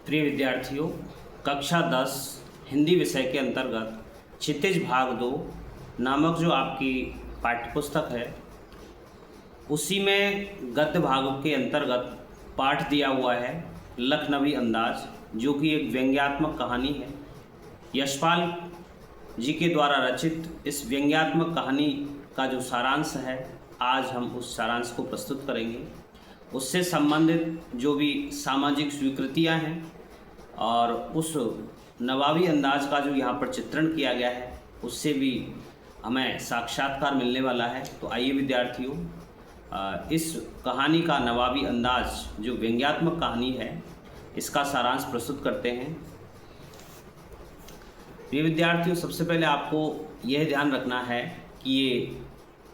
प्रिय विद्यार्थियों, कक्षा 10 हिंदी विषय के अंतर्गत क्षितिज भाग 2 नामक जो आपकी पाठ्यपुस्तक है, उसी में गद्य भाग के अंतर्गत पाठ दिया हुआ है लखनवी अंदाज, जो कि एक व्यंग्यात्मक कहानी है। यशपाल जी के द्वारा रचित इस व्यंग्यात्मक कहानी का जो सारांश है, आज हम उस सारांश को प्रस्तुत करेंगे। उससे संबंधित जो भी सामाजिक स्वीकृतियां हैं और उस नवाबी अंदाज का जो यहाँ पर चित्रण किया गया है, उससे भी हमें साक्षात्कार मिलने वाला है। तो आइए विद्यार्थियों, इस कहानी का नवाबी अंदाज जो व्यंग्यात्मक कहानी है, इसका सारांश प्रस्तुत करते हैं। ये विद्यार्थियों, सबसे पहले आपको यह ध्यान रखना है कि ये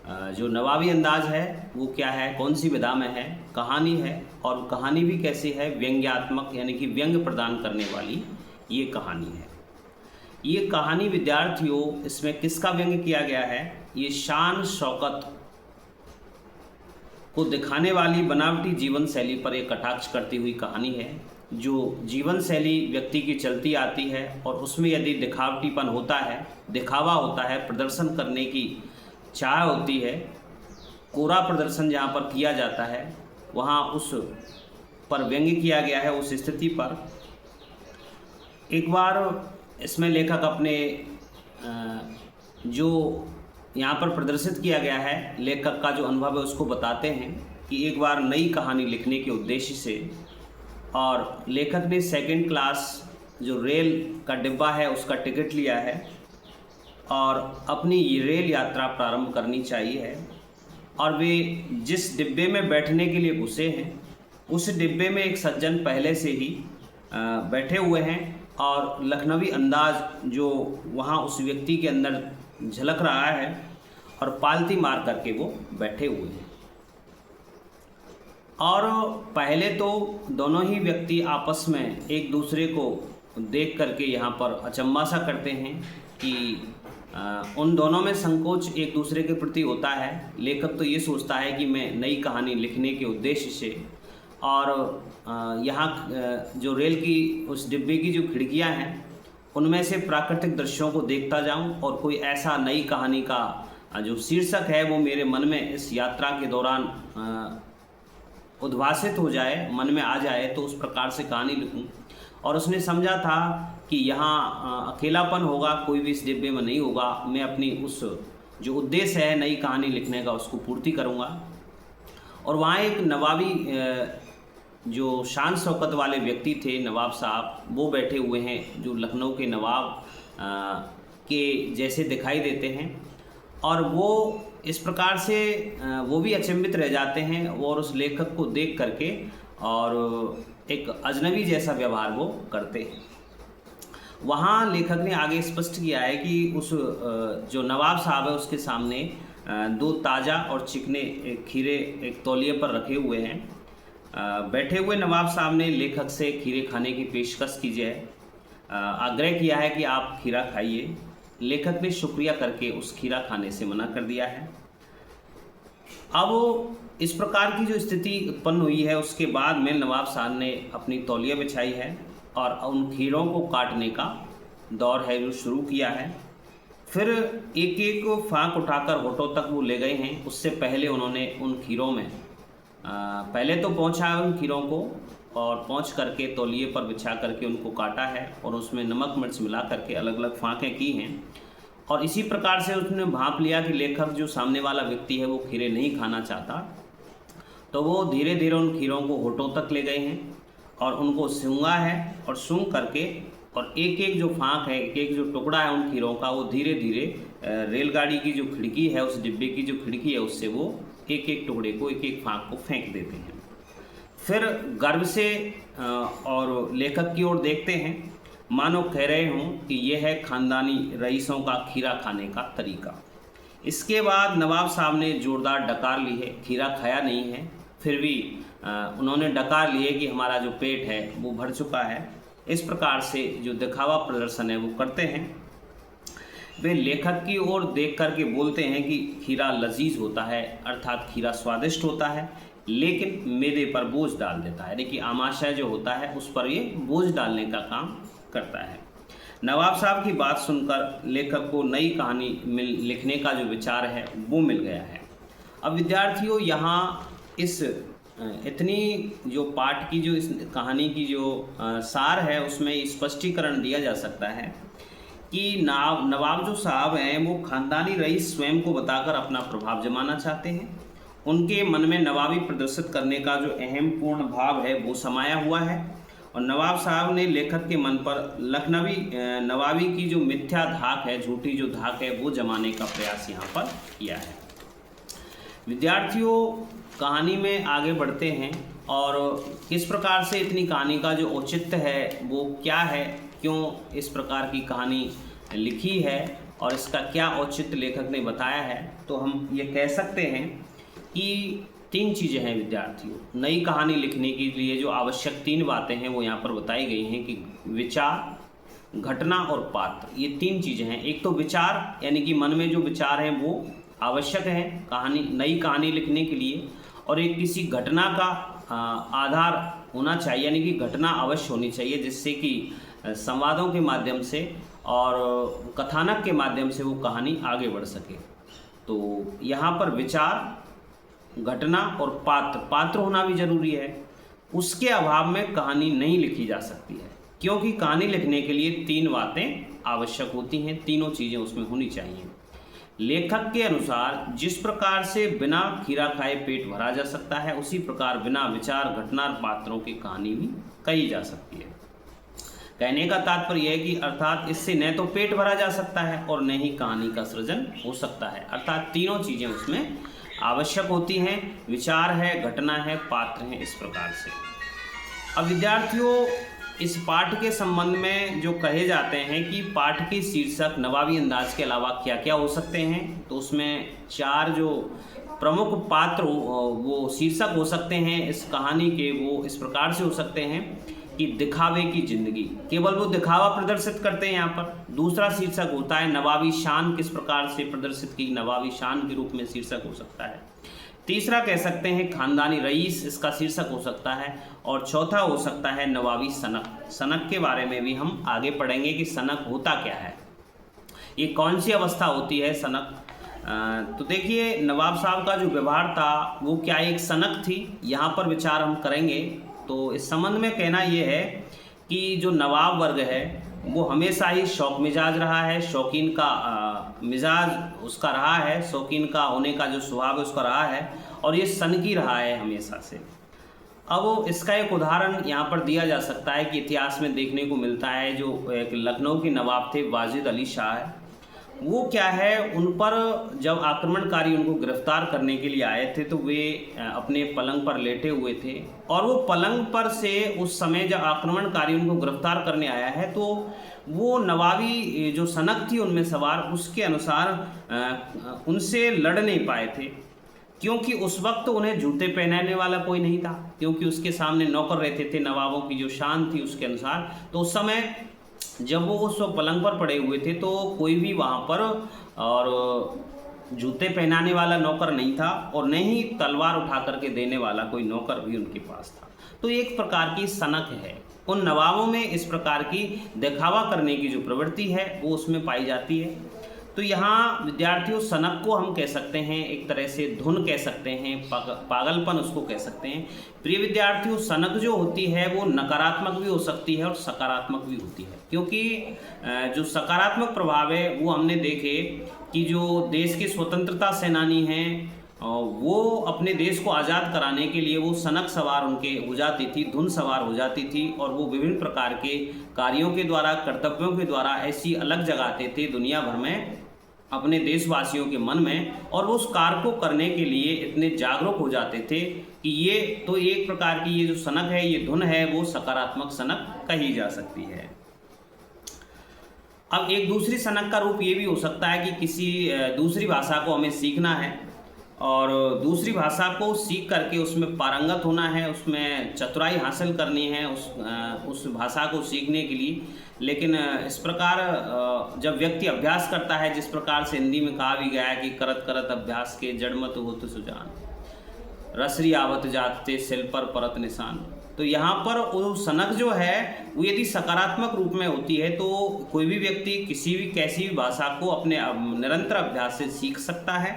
जो नवाबी अंदाज है वो क्या है, कौन सी विधा में है, कहानी है, और कहानी भी कैसी है, व्यंग्यात्मक यानी कि व्यंग्य प्रदान करने वाली ये कहानी है। ये कहानी विद्यार्थियों, इसमें किसका व्यंग्य किया गया है? ये शान शौकत को दिखाने वाली बनावटी जीवन शैली पर एक कटाक्ष करती हुई कहानी है। जो जीवन शैली व्यक्ति की चलती आती है और उसमें यदि दिखावटीपन होता है, दिखावा होता है, प्रदर्शन करने की चाह होती है, कोरा प्रदर्शन जहाँ पर किया जाता है, वहाँ उस पर व्यंग्य किया गया है। उस स्थिति पर एक बार इसमें लेखक अपने जो यहाँ पर प्रदर्शित किया गया है, लेखक का जो अनुभव है उसको बताते हैं कि एक बार नई कहानी लिखने के उद्देश्य से, और लेखक ने सेकंड क्लास जो रेल का डिब्बा है उसका टिकट लिया है और अपनी रेल यात्रा प्रारंभ करनी चाहिए है। और वे जिस डिब्बे में बैठने के लिए घुसे हैं, उस डिब्बे में एक सज्जन पहले से ही बैठे हुए हैं और लखनवी अंदाज जो वहाँ उस व्यक्ति के अंदर झलक रहा है और पालती मार करके वो बैठे हुए हैं। और पहले तो दोनों ही व्यक्ति आपस में एक दूसरे को देख करके यहाँ पर अचंभा सा करते हैं कि उन दोनों में संकोच एक दूसरे के प्रति होता है। लेखक तो ये सोचता है कि मैं नई कहानी लिखने के उद्देश्य से और यहाँ जो रेल की उस डिब्बे की जो खिड़कियाँ हैं, उनमें से प्राकृतिक दृश्यों को देखता जाऊं और कोई ऐसा नई कहानी का जो शीर्षक है वो मेरे मन में इस यात्रा के दौरान उद्भासित हो जाए, मन में आ जाए, तो उस प्रकार से कहानी लिखूं। और उसने समझा था कि यहाँ अकेलापन होगा, कोई भी इस डिब्बे में नहीं होगा, मैं अपनी उस जो उद्देश्य है नई कहानी लिखने का उसको पूर्ति करूँगा। और वहाँ एक नवाबी जो शान शौकत वाले व्यक्ति थे, नवाब साहब, वो बैठे हुए हैं, जो लखनऊ के नवाब के जैसे दिखाई देते हैं। और वो इस प्रकार से वो भी अचंभित रह जाते हैं और उस लेखक को देख करके और एक अजनबी जैसा व्यवहार वो करते हैं। वहाँ लेखक ने आगे स्पष्ट किया है कि उस जो नवाब साहब है उसके सामने दो ताज़ा और चिकने खीरे एक तौलिए पर रखे हुए हैं। बैठे हुए नवाब साहब ने लेखक से खीरे खाने की पेशकश की जाए, आग्रह किया है कि आप खीरा खाइए। लेखक ने शुक्रिया करके उस खीरा खाने से मना कर दिया है। अब इस प्रकार की जो स्थिति उत्पन्न हुई है, उसके बाद में नवाब साहब ने अपनी तौलिया बिछाई है और उन खीरों को काटने का दौर है जो शुरू किया है। फिर एक एक फाँक उठाकर होठों तक वो ले गए हैं। उससे पहले उन्होंने उन खीरों में पहले तो पहुँचा उन खीरों को और पहुँच करके तौलिए पर बिछा करके उनको काटा है और उसमें नमक मिर्च मिला करके अलग अलग फाँकें की हैं। और इसी प्रकार से उसने भांप लिया कि लेखक जो सामने वाला व्यक्ति है वो खीरे नहीं खाना चाहता, तो वो धीरे धीरे उन खीरों को होठों तक ले गए हैं और उनको सूंघा है और सूंघ करके और एक एक जो फाँक है, एक एक जो टुकड़ा है उन खीरों का, वो धीरे धीरे रेलगाड़ी की जो खिड़की है, उस डिब्बे की जो खिड़की है, उससे वो एक एक टुकड़े को, एक एक फाँक को फेंक देते हैं। फिर गर्व से और लेखक की ओर देखते हैं, मानो कह रहे हों कि यह है खानदानी रईसों का खीरा खाने का तरीका। इसके बाद नवाब साहब ने जोरदार डकार ली है। खीरा खाया नहीं है, फिर भी उन्होंने डकार लिए कि हमारा जो पेट है वो भर चुका है। इस प्रकार से जो दिखावा प्रदर्शन है वो करते हैं। वे लेखक की ओर देख करके बोलते हैं कि खीरा लजीज होता है, अर्थात खीरा स्वादिष्ट होता है। लेकिन मेदे पर बोझ डाल देता है, यानी कि आमाशय जो होता है उस पर ये बोझ डालने का काम करता है। नवाब साहब की बात सुनकर लेखक को नई कहानी लिखने का जो विचार है वो मिल गया है। अब विद्यार्थियों, यहाँ इस इतनी जो पाठ की जो इस कहानी की जो सार है उसमें स्पष्टीकरण दिया जा सकता है कि नवाब जो साहब हैं वो खानदानी रईस स्वयं को बताकर अपना प्रभाव जमाना चाहते हैं। उनके मन में नवाबी प्रदर्शित करने का जो अहम पूर्ण भाव है वो समाया हुआ है और नवाब साहब ने लेखक के मन पर लखनवी नवाबी की जो मिथ्या धाक है, झूठी जो धाक है, वो जमाने का प्रयास यहाँ पर किया है। विद्यार्थियों, कहानी में आगे बढ़ते हैं और किस प्रकार से इतनी कहानी का जो औचित्य है वो क्या है, क्यों इस प्रकार की कहानी लिखी है और इसका क्या औचित्य लेखक ने बताया है, तो हम ये कह सकते हैं कि 3 चीज़ें हैं विद्यार्थियों। नई कहानी लिखने के लिए जो आवश्यक 3 बातें हैं वो यहाँ पर बताई गई हैं कि विचार, घटना और पात्र, ये 3 चीज़ें हैं। एक तो विचार, यानी कि मन में जो विचार हैं वो आवश्यक है नई कहानी लिखने के लिए, और एक किसी घटना का आधार होना चाहिए, यानी कि घटना अवश्य होनी चाहिए जिससे कि संवादों के माध्यम से और कथानक के माध्यम से वो कहानी आगे बढ़ सके। तो यहाँ पर विचार, घटना और पात्र होना भी जरूरी है। उसके अभाव में कहानी नहीं लिखी जा सकती है, क्योंकि कहानी लिखने के लिए 3 बातें आवश्यक होती हैं, तीनों चीज़ें उसमें होनी चाहिए। लेखक के अनुसार जिस प्रकार से बिना खीरा खाए पेट भरा जा सकता है, उसी प्रकार बिना विचार, घटना और पात्रों की कहानी भी कही जा सकती है। कहने का तात्पर्य है कि अर्थात इससे न तो पेट भरा जा सकता है और न ही कहानी का सृजन हो सकता है, अर्थात तीनों चीज़ें उसमें आवश्यक होती हैं। विचार है, घटना है, पात्र हैं, इस प्रकार से। अब विद्यार्थियों, इस पाठ के संबंध में जो कहे जाते हैं कि पाठ के शीर्षक नवाबी अंदाज के अलावा क्या क्या हो सकते हैं, तो उसमें 4 जो प्रमुख पात्र वो शीर्षक हो सकते हैं इस कहानी के, वो इस प्रकार से हो सकते हैं कि दिखावे की जिंदगी, केवल वो दिखावा प्रदर्शित करते हैं यहाँ पर। दूसरा शीर्षक होता है नवाबी शान, किस प्रकार से प्रदर्शित की, नवाबी शान के रूप में शीर्षक हो सकता है। तीसरा कह सकते हैं खानदानी रईस, इसका शीर्षक हो सकता है। और चौथा हो सकता है नवाबी सनक। सनक के बारे में भी हम आगे पढ़ेंगे कि सनक होता क्या है, ये कौन सी अवस्था होती है सनक। तो देखिए, नवाब साहब का जो व्यवहार था वो क्या एक सनक थी, यहाँ पर विचार हम करेंगे। तो इस संबंध में कहना ये है कि जो नवाब वर्ग है वो हमेशा ही शौक मिजाज रहा है, शौकीन का मिजाज उसका रहा है, शौकीन का होने का जो स्वभाव है उसका रहा है, और ये सनकी रहा है हमेशा से। अब इसका एक उदाहरण यहाँ पर दिया जा सकता है कि इतिहास में देखने को मिलता है, जो एक लखनऊ के नवाब थे वाजिद अली शाह, वो क्या है, उन पर जब आक्रमणकारी उनको गिरफ्तार करने के लिए आए थे तो वे अपने पलंग पर लेटे हुए थे, और वो पलंग पर से उस समय जब आक्रमणकारी उनको गिरफ्तार करने आया है तो वो नवाबी जो सनक थी उनमें सवार, उसके अनुसार उनसे लड़ नहीं पाए थे, क्योंकि उस वक्त उन्हें जूते पहनाने वाला कोई नहीं था, क्योंकि उसके सामने नौकर रहते थे नवाबों की जो शान थी उसके अनुसार। तो उस समय जब वो उस पलंग पर पड़े हुए थे तो कोई भी वहाँ पर और जूते पहनाने वाला नौकर नहीं था, और न ही तलवार उठा करके देने वाला कोई नौकर भी उनके पास था। तो एक प्रकार की सनक है, उन नवाबों में इस प्रकार की दिखावा करने की जो प्रवृत्ति है वो उसमें पाई जाती है। तो यहाँ विद्यार्थियों, सनक को हम कह सकते हैं एक तरह से धुन कह सकते हैं, पागलपन उसको कह सकते हैं। प्रिय विद्यार्थियों, सनक जो होती है वो नकारात्मक भी हो सकती है और सकारात्मक भी होती है, क्योंकि जो सकारात्मक प्रभाव है वो हमने देखे कि जो देश के स्वतंत्रता सेनानी हैं वो अपने देश को आज़ाद कराने के लिए वो सनक सवार उनके हो जाती थी, धुन सवार हो जाती थी, और वो विभिन्न प्रकार के कार्यों के द्वारा, कर्तव्यों के द्वारा ऐसी अलग जगाते थे दुनिया भर में अपने देशवासियों के मन में, और वो उस कार्य को करने के लिए इतने जागरूक हो जाते थे कि ये तो एक प्रकार की ये जो सनक है, ये धुन है, वो सकारात्मक सनक कही जा सकती है। अब एक दूसरी सनक का रूप ये भी हो सकता है कि किसी दूसरी भाषा को हमें सीखना है और दूसरी भाषा को सीख करके उसमें पारंगत होना है, उसमें चतुराई हासिल करनी है उस भाषा को सीखने के लिए। लेकिन इस प्रकार जब व्यक्ति अभ्यास करता है, जिस प्रकार से हिंदी में कहा भी गया है कि करत करत अभ्यास के जड़ मत होत सुजान, रसरी आवत जाते सिल पर परत निशान। तो यहाँ पर वो सनक जो है वो यदि सकारात्मक रूप में होती है तो कोई भी व्यक्ति किसी भी कैसी भी भाषा को अपने निरंतर अभ्यास से सीख सकता है।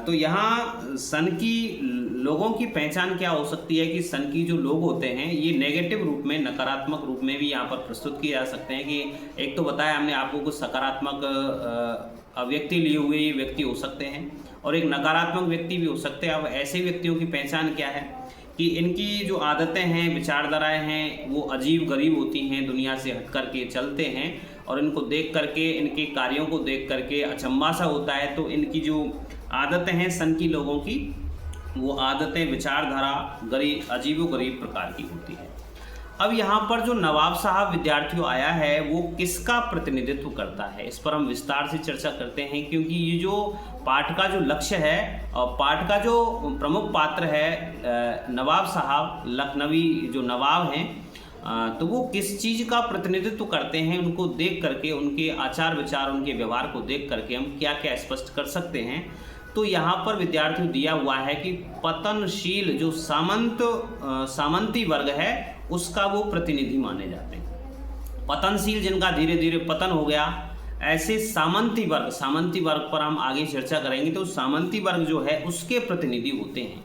तो यहाँ सन की लोगों की पहचान क्या हो सकती है कि सन की जो लोग होते हैं ये नेगेटिव रूप में, नकारात्मक रूप में भी यहाँ पर प्रस्तुत किए जा सकते हैं। कि एक तो बताया हमने आपको कुछ सकारात्मक व्यक्ति लिए हुए ये व्यक्ति हो सकते हैं और एक नकारात्मक व्यक्ति भी हो सकते हैं। अब ऐसे व्यक्तियों की पहचान क्या है कि इनकी जो आदतें हैं, विचारधाराएं हैं, वो अजीब गरीब होती हैं, दुनिया से हट कर के चलते हैं और इनको देख करके, इनके कार्यों को देख करके अचंभा सा होता है। तो इनकी जो आदतें हैं सन की लोगों की, वो आदतें, विचारधारा अजीबो-गरीब प्रकार की होती है। अब यहाँ पर जो नवाब साहब विद्यार्थियों आया है वो किसका प्रतिनिधित्व करता है, इस पर हम विस्तार से चर्चा करते हैं। क्योंकि ये जो पाठ का जो लक्ष्य है और पाठ का जो प्रमुख पात्र है नवाब साहब, लखनवी जो नवाब हैं, तो वो किस चीज़ का प्रतिनिधित्व करते हैं, उनको देख करके, उनके आचार विचार, उनके व्यवहार को देख करके हम क्या क्या स्पष्ट कर सकते हैं। तो यहाँ पर विद्यार्थियों दिया हुआ है कि पतनशील जो सामंती वर्ग है उसका वो प्रतिनिधि माने जाते हैं। पतनशील जिनका धीरे धीरे पतन हो गया, ऐसे सामंती वर्ग पर हम आगे चर्चा करेंगे। तो सामंती वर्ग जो है उसके प्रतिनिधि होते हैं।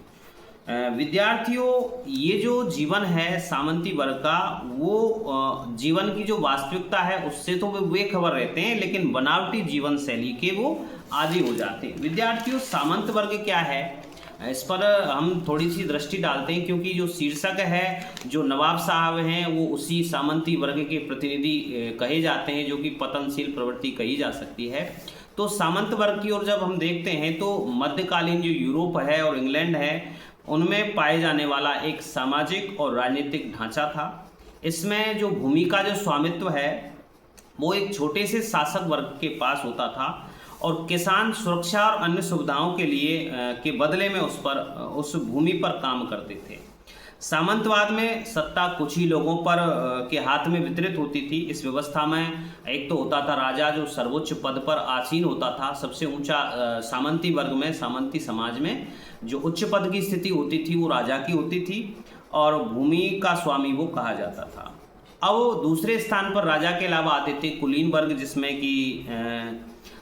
विद्यार्थियों, ये जो जीवन है सामंती वर्ग का, वो जीवन की जो वास्तविकता है उससे तो वे बेखबर रहते हैं, लेकिन बनावटी जीवन शैली के वो आदी हो जाते हैं। विद्यार्थियों, सामंत वर्ग क्या है, इस पर हम थोड़ी सी दृष्टि डालते हैं। क्योंकि जो शीर्षक है, जो नवाब साहब हैं, वो उसी सामंती वर्ग के प्रतिनिधि कहे जाते हैं, जो कि पतनशील प्रवृत्ति कही जा सकती है। तो सामंत वर्ग की ओर जब हम देखते हैं तो मध्यकालीन जो यूरोप है और इंग्लैंड है, उनमें पाए जाने वाला एक सामाजिक और राजनीतिक ढांचा था। इसमें जो भूमि का जो स्वामित्व है वो एक छोटे से शासक वर्ग के पास होता था और किसान सुरक्षा और अन्य सुविधाओं के लिए के बदले में उस भूमि पर काम करते थे। सामंतवाद में सत्ता कुछ ही लोगों पर के हाथ में वितरित होती थी। इस व्यवस्था में एक तो होता था राजा, जो सर्वोच्च पद पर आसीन होता था। सबसे ऊंचा सामंती वर्ग में, सामंती समाज में जो उच्च पद की स्थिति होती थी वो राजा की होती थी और भूमि का स्वामी वो कहा जाता था। अब दूसरे स्थान पर राजा के अलावा आते थे कुलीन वर्ग, जिसमें कि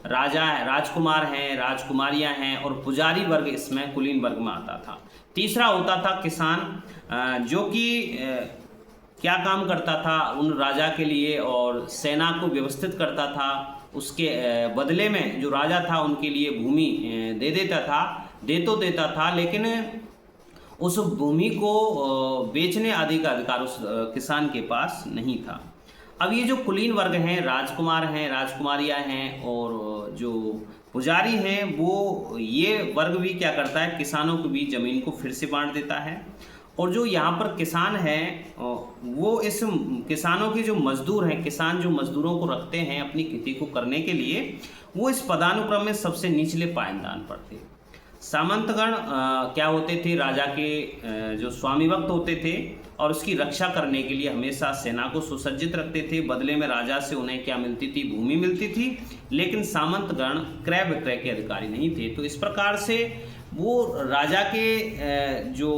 राजा है, राजकुमार हैं, राजकुमारियां हैं और पुजारी वर्ग इसमें कुलीन वर्ग में आता था। तीसरा होता था किसान, जो कि क्या काम करता था उन राजा के लिए और सेना को व्यवस्थित करता था। उसके बदले में जो राजा था उनके लिए भूमि दे देता था, लेकिन उस भूमि को बेचने आदि का अधिकार उस किसान के पास नहीं था। अब ये जो कुलीन वर्ग हैं, राजकुमार हैं, राजकुमारियां हैं और जो पुजारी हैं, वो ये वर्ग भी क्या करता है, किसानों के बीच जमीन को फिर से बांट देता है। और जो यहाँ पर किसान हैं, वो इस किसानों के जो मजदूर हैं, किसान जो मजदूरों को रखते हैं अपनी खेती को करने के लिए, वो इस पदानुक्रम में सबसे निचले पायदान पर थे। सामंतगण क्या होते थे, राजा के जो स्वामी भक्त होते थे और उसकी रक्षा करने के लिए हमेशा सेना को सुसज्जित रखते थे। बदले में राजा से उन्हें क्या मिलती थी, भूमि मिलती थी। लेकिन सामंतगण क्रय विक्रय के अधिकारी नहीं थे। तो इस प्रकार से वो राजा के जो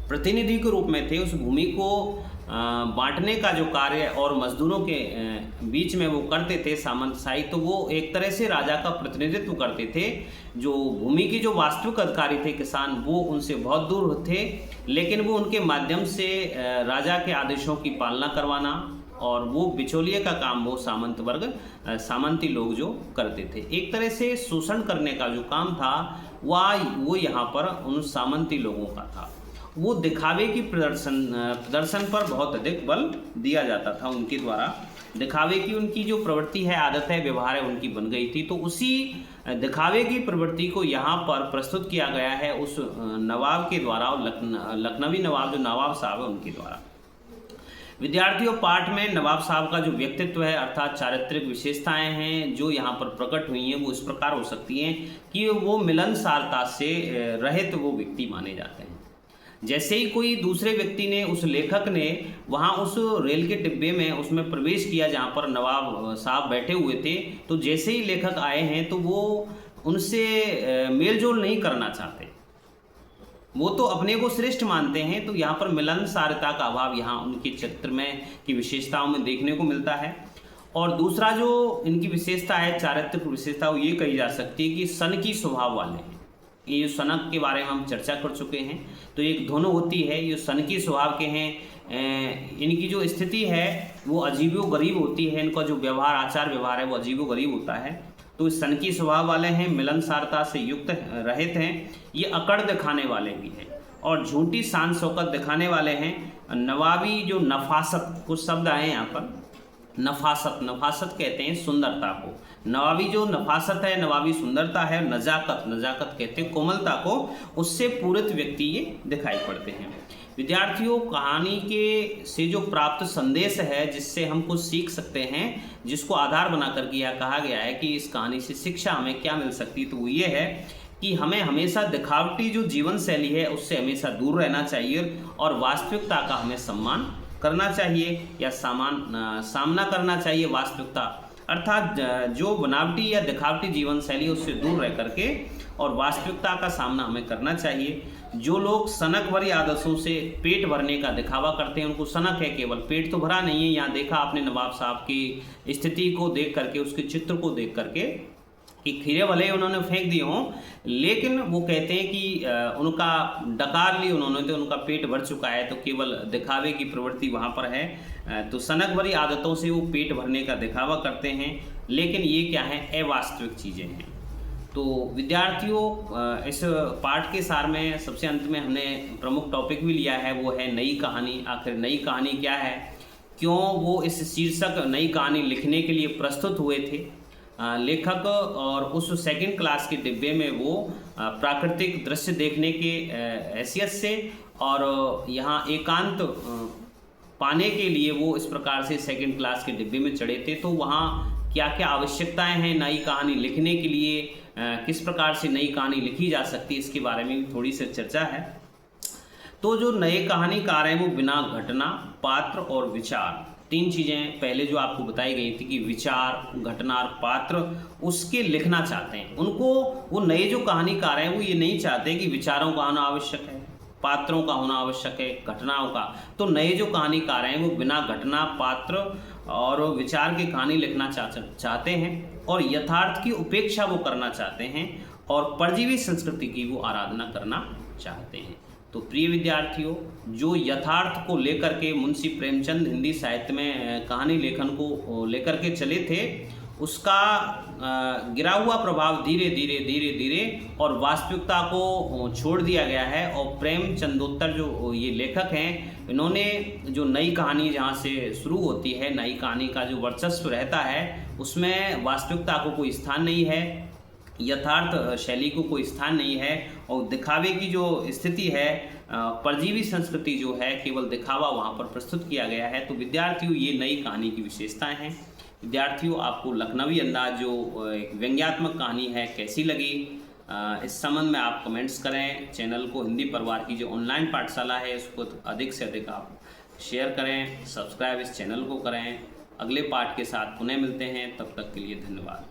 प्रतिनिधि के रूप में थे, उस भूमि को बांटने का जो कार्य और मजदूरों के बीच में वो करते थे सामंतशाही। तो वो एक तरह से राजा का प्रतिनिधित्व करते थे। जो भूमि की जो वास्तविक अधिकारी थे किसान, वो उनसे बहुत दूर थे, लेकिन वो उनके माध्यम से राजा के आदेशों की पालना करवाना और वो बिचौलिए का काम वो सामंत वर्ग, सामंती लोग जो करते थे। एक तरह से शोषण करने का जो काम था वो यहाँ पर उन सामंती लोगों का था। वो दिखावे की प्रदर्शन पर बहुत अधिक बल दिया जाता था उनके द्वारा। दिखावे की उनकी जो प्रवृत्ति है, आदत है, व्यवहार है, उनकी बन गई थी। तो उसी दिखावे की प्रवृत्ति को यहाँ पर प्रस्तुत किया गया है उस नवाब के द्वारा, और लखनवी नवाब जो नवाब साहब है उनके द्वारा। विद्यार्थियों, पाठ में नवाब साहब का जो व्यक्तित्व है अर्थात चारित्रिक विशेषताएं हैं जो यहाँ पर प्रकट हुई हैं, वो इस प्रकार हो सकती हैं कि वो मिलनसारता से रहित वो व्यक्ति माने जाते हैं। जैसे ही कोई दूसरे व्यक्ति ने, उस लेखक ने वहाँ उस रेल के डिब्बे में उसमें प्रवेश किया जहाँ पर नवाब साहब बैठे हुए थे, तो जैसे ही लेखक आए हैं तो वो उनसे मेल जोल नहीं करना चाहते। वो तो अपने को श्रेष्ठ मानते हैं, तो यहाँ पर मिलनसारता का अभाव यहाँ उनके चरित्र में की विशेषताओं में देखने को मिलता है। और दूसरा जो इनकी विशेषता है, चारित्रिक विशेषता, वो ये कही जा सकती है कि सनकी स्वभाव वाले हैं। ये जो सनक के बारे में हम चर्चा कर चुके हैं, तो एक धुन होती है, ये सनकी स्वभाव के हैं। इनकी जो स्थिति है वो अजीबो-गरीब होती है, इनका जो व्यवहार, आचार व्यवहार है वो अजीबो-गरीब होता है। तो इस सनकी स्वभाव वाले हैं, मिलनसारता से युक्त रहित हैं, ये अकड़ दिखाने वाले भी हैं और झूठी शान शौकत दिखाने वाले हैं। नवाबी जो नफासत, कुछ शब्द आए यहाँ पर, नफासत, नफासत कहते हैं सुंदरता को। नवाबी जो नफासत है, नवाबी सुंदरता है। नजाकत, नजाकत कहते हैं कोमलता को, उससे पूरित व्यक्ति ये दिखाई पड़ते हैं। विद्यार्थियों, कहानी के से जो प्राप्त संदेश है, जिससे हम कुछ सीख सकते हैं, जिसको आधार बना करके यह कहा गया है कि इस कहानी से शिक्षा हमें क्या मिल सकती है, तो वो ये है कि हमें हमेशा दिखावटी जो जीवन शैली है उससे हमेशा दूर रहना चाहिए और वास्तविकता का हमें सम्मान करना चाहिए या सामना करना चाहिए। वास्तविकता अर्थात जो बनावटी या दिखावटी जीवन शैली उससे दूर रह करके और वास्तविकता का सामना हमें करना चाहिए। जो लोग सनक भरी आदर्शों से पेट भरने का दिखावा करते हैं, उनको सनक है, केवल पेट तो भरा नहीं है। यहाँ देखा आपने नवाब साहब की स्थिति को देख करके, उसके चित्र को देख करके कि खीरे भले उन्होंने फेंक दिए हों, लेकिन वो कहते हैं कि उनका डकार ली उन्होंने, तो उनका पेट भर चुका है, तो केवल दिखावे की प्रवृत्ति वहाँ पर है। तो सनक भरी आदतों से वो पेट भरने का दिखावा करते हैं, लेकिन ये क्या है, अवास्तविक चीज़ें हैं। तो विद्यार्थियों, इस पाठ के सार में सबसे अंत में हमने प्रमुख टॉपिक भी लिया है, वो है नई कहानी। आखिर नई कहानी क्या है, क्यों वो इस शीर्षक नई कहानी लिखने के लिए प्रस्तुत हुए थे लेखक, और उस सेकंड क्लास के डिब्बे में वो प्राकृतिक दृश्य देखने के हैसियत से और यहाँ एकांत पाने के लिए वो इस प्रकार से सेकंड क्लास के डिब्बे में चढ़े थे। तो वहाँ क्या क्या आवश्यकताएं हैं नई कहानी लिखने के लिए, किस प्रकार से नई कहानी लिखी जा सकती है, इसके बारे में भी थोड़ी सी चर्चा है। तो जो नए कहानीकार हैं वो बिना घटना, पात्र और विचार, तीन चीज़ें पहले जो आपको बताई गई थी कि विचार, घटना और पात्र, उसके लिखना चाहते हैं। उनको वो नए जो कहानीकार हैं वो ये नहीं चाहते कि विचारों का होना आवश्यक है, पात्रों का होना आवश्यक है, घटनाओं का। तो नए जो कहानीकार हैं वो बिना घटना, पात्र और विचार की कहानी लिखना चाहते हैं और यथार्थ की उपेक्षा वो करना चाहते हैं और परजीवी संस्कृति की वो आराधना करना चाहते हैं। तो प्रिय विद्यार्थियों, जो यथार्थ को लेकर के मुंशी प्रेमचंद हिंदी साहित्य में कहानी लेखन को लेकर के चले थे, उसका गिरा हुआ प्रभाव धीरे धीरे और वास्तविकता को छोड़ दिया गया है। और प्रेमचंदोत्तर जो ये लेखक हैं, इन्होंने जो नई कहानी जहाँ से शुरू होती है, नई कहानी का जो वर्चस्व रहता है उसमें वास्तविकता को कोई स्थान नहीं है, यथार्थ शैली को कोई स्थान नहीं है और दिखावे की जो स्थिति है, परजीवी संस्कृति जो है, केवल दिखावा वहाँ पर प्रस्तुत किया गया है। तो विद्यार्थियों, ये नई कहानी की विशेषताएं हैं। विद्यार्थियों, आपको लखनवी अंदाज जो एक व्यंग्यात्मक कहानी है कैसी लगी, इस संबंध में आप कमेंट्स करें। चैनल को हिंदी परिवार की जो ऑनलाइन पाठशाला है उसको अधिक से अधिक आप शेयर करें, सब्सक्राइब इस चैनल को करें। अगले पाठ के साथ पुनः मिलते हैं, तब तक के लिए धन्यवाद।